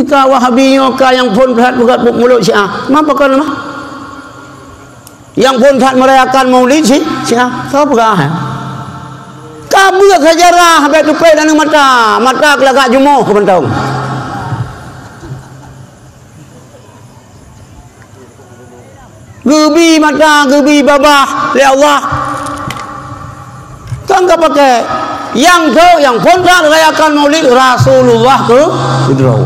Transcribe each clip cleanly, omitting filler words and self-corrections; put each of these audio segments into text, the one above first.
Ika Wahabi ka yang pun berat mulut Syiah. Apa kau nama? Yang pun merayakan Maulid Syiah. Siapa kah? Kabur sejarah habis tu pe dan mata kelagak jumuh ke bentong. Gebi mata, gebi babah, ya Allah. Kan enggak pakai yang tu yang pun rayakan Maulid Rasulullah ke Idraw.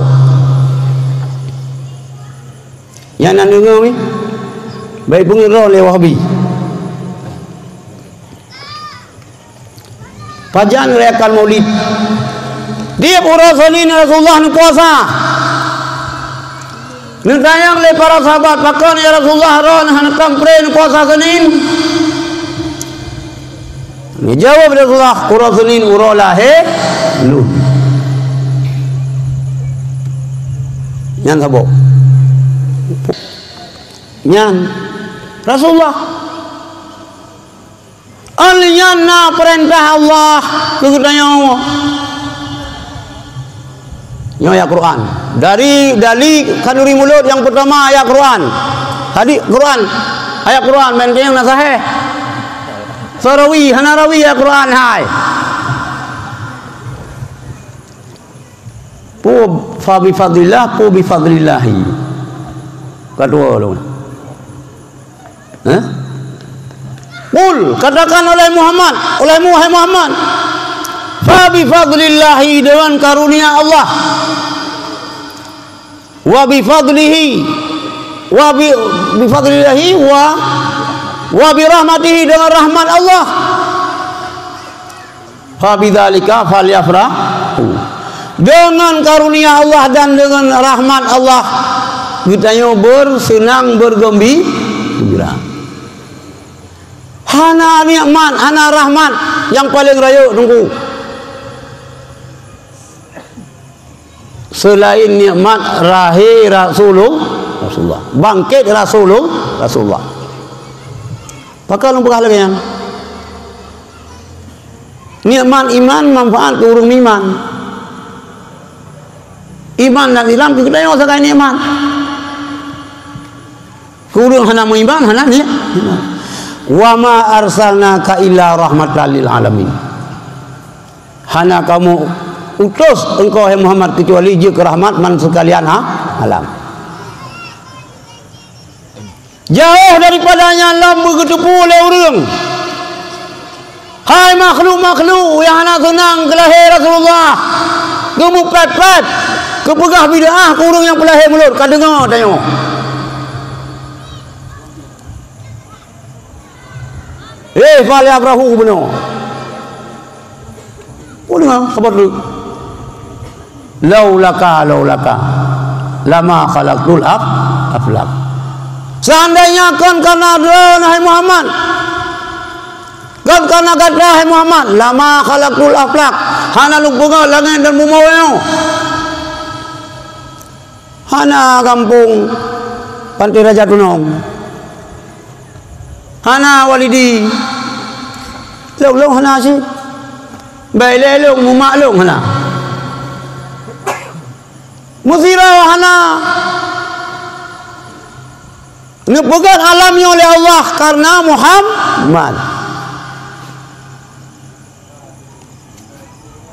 Yang nak dengar ni baik pengira oleh Wahabi. Pajan rayakan Maulid. Dia urasanin Rasulullah ni puasa. Nitayang le para sahabat pakan ya Rasulullah ron hanakam pre puasa Senin. Ni jawab Rasulullah ura Senin ura lahe lu. Nyan sabo. Nyan Rasulullah aliyana perintah Allah kegedanya Allah. Ayat Quran dari kanuri mulut yang pertama ayat Quran hadis Quran ayat Quran yang nasaheh sarawi hanarawi ayat Quran hai pu fa bi fadlillah pu bi fadlillahi kedua lu qul katakan oleh Muhammad fa bi fadlillahi dengan karunia Allah wa bi fadlihi wa bi fadlillahi wa bi rahmatihi dengan rahmat Allah fa bidzalika falyafrahu dengan karunia Allah dan dengan rahmat Allah kita bersenang bergembira. Hana nikmat, hana rahmat yang paling raya tunggu. Selain nikmat rahir Rasulullah, bangkit Rasulullah. Pakai lumpur lagi yang nikmat iman manfaat ke urung iman. Iman dan Islam kita yang usah kain iman. Kurung hana iman hana ni. Wa ma arsalnaka illa rahmatan lil alamin. Hana kamu utus engkau hai Muhammad kecuali je ke rahmat man sekalian alam. Jauh daripadanya alam bergedepu oleh orang. Hai makhluk-makhluk yang hana senang kelahir Rasulullah. Gemuk pet-pet kepegah bid'ah ke orang yang pelahir mulut kau dengar tanya. Fal yabrahu benar. Oh dengar khabar dulu. Laulaka lama khalaqtul aflaq. Seandainya kan karena Nabi Muhammad, kan karena kata Nabi Muhammad, lama khalaqtul aflaq. Hana lupunga langit dan bumi weo. Hana kampung Pantai Raja Tunong. Hana walidi. Long hana sih. Baik lelong mumaklong hana. Musirah hana. Ngepegang alamnya oleh Allah karena Muhammad.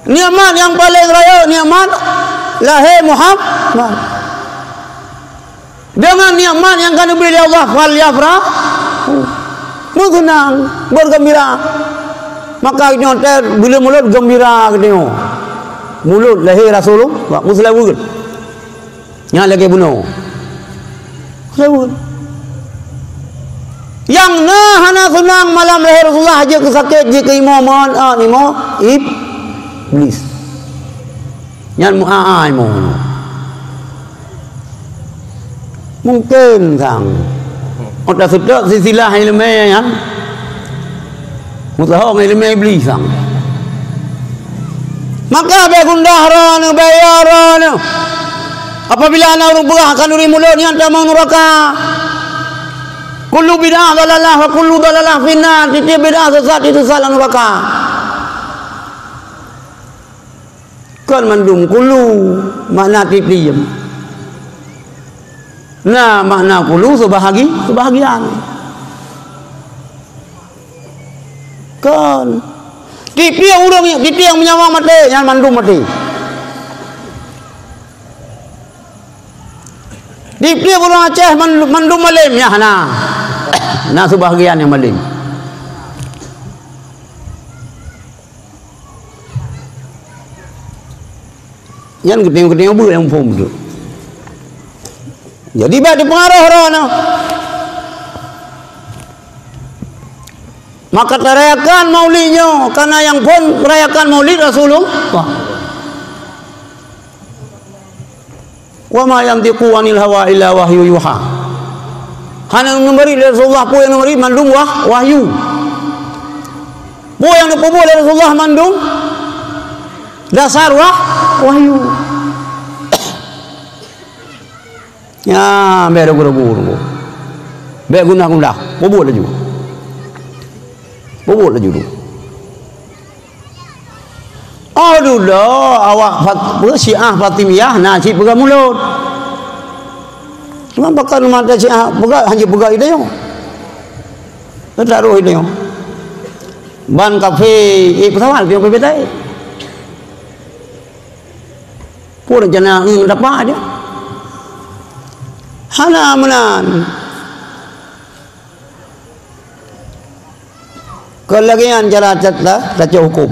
Nikmat yang paling raya nikmat lahir Muhammad. Dengan nikmat yang akan diberi oleh Allah fal yafrah. Bersenang, bergembira. Maka nyoter bila mulut gembira tengok. Mulut lahir Rasulullah muslim bukan. Yang lagi bunuh. Muslim. Yang hana senang malam lahir Rasulullah aja kesakit je ke imaman iblis. Yang mu'aimon. Mungkin sang otak sedap silsilah ilmu yang mutahong ilmu iblis sang. Maka begundaran bayaran apabila anak orang berahkan dari mulutnya tak mau neraka. Kullu bid'ah dalalah wa kullu dalalah finnar. Tiap bid'ah sesat itu salah neraka. Kan mandung kullu makna tiap. Nah, makna kulu sebahagian. Kan. Dia urang yang menyawang mati, yang mandum mati. Dia orang Aceh mandum malim ya nah sebahagian yang malim. Yang gedeng-gedeng bu yang pom tu. Jadi bak dipengaruh orang. Maka terayakan maulidnya karena yang pun merayakan maulid Rasulullah. Wa ma yantiqu anil hawa illa wahyu yuha. Hanya memberi Rasulullah pun yang memberi mandung wahyu. Pun yang dipubur Rasulullah mandung dasar wahyu. Ya, biar guru-guru. Biar guna-guna, pubur laju. Pubur laju tu. Aduh dah, awak Syiah Fatimiyah najib pegang mulut. Cuma bakal mata Syiah pegang hanya pegang itu yo. Tak roh itu yo. Ban kafe, pesawat dia berbeda. Pun jana dapat dia. Hana menan. Kelagian cara cakap hukum.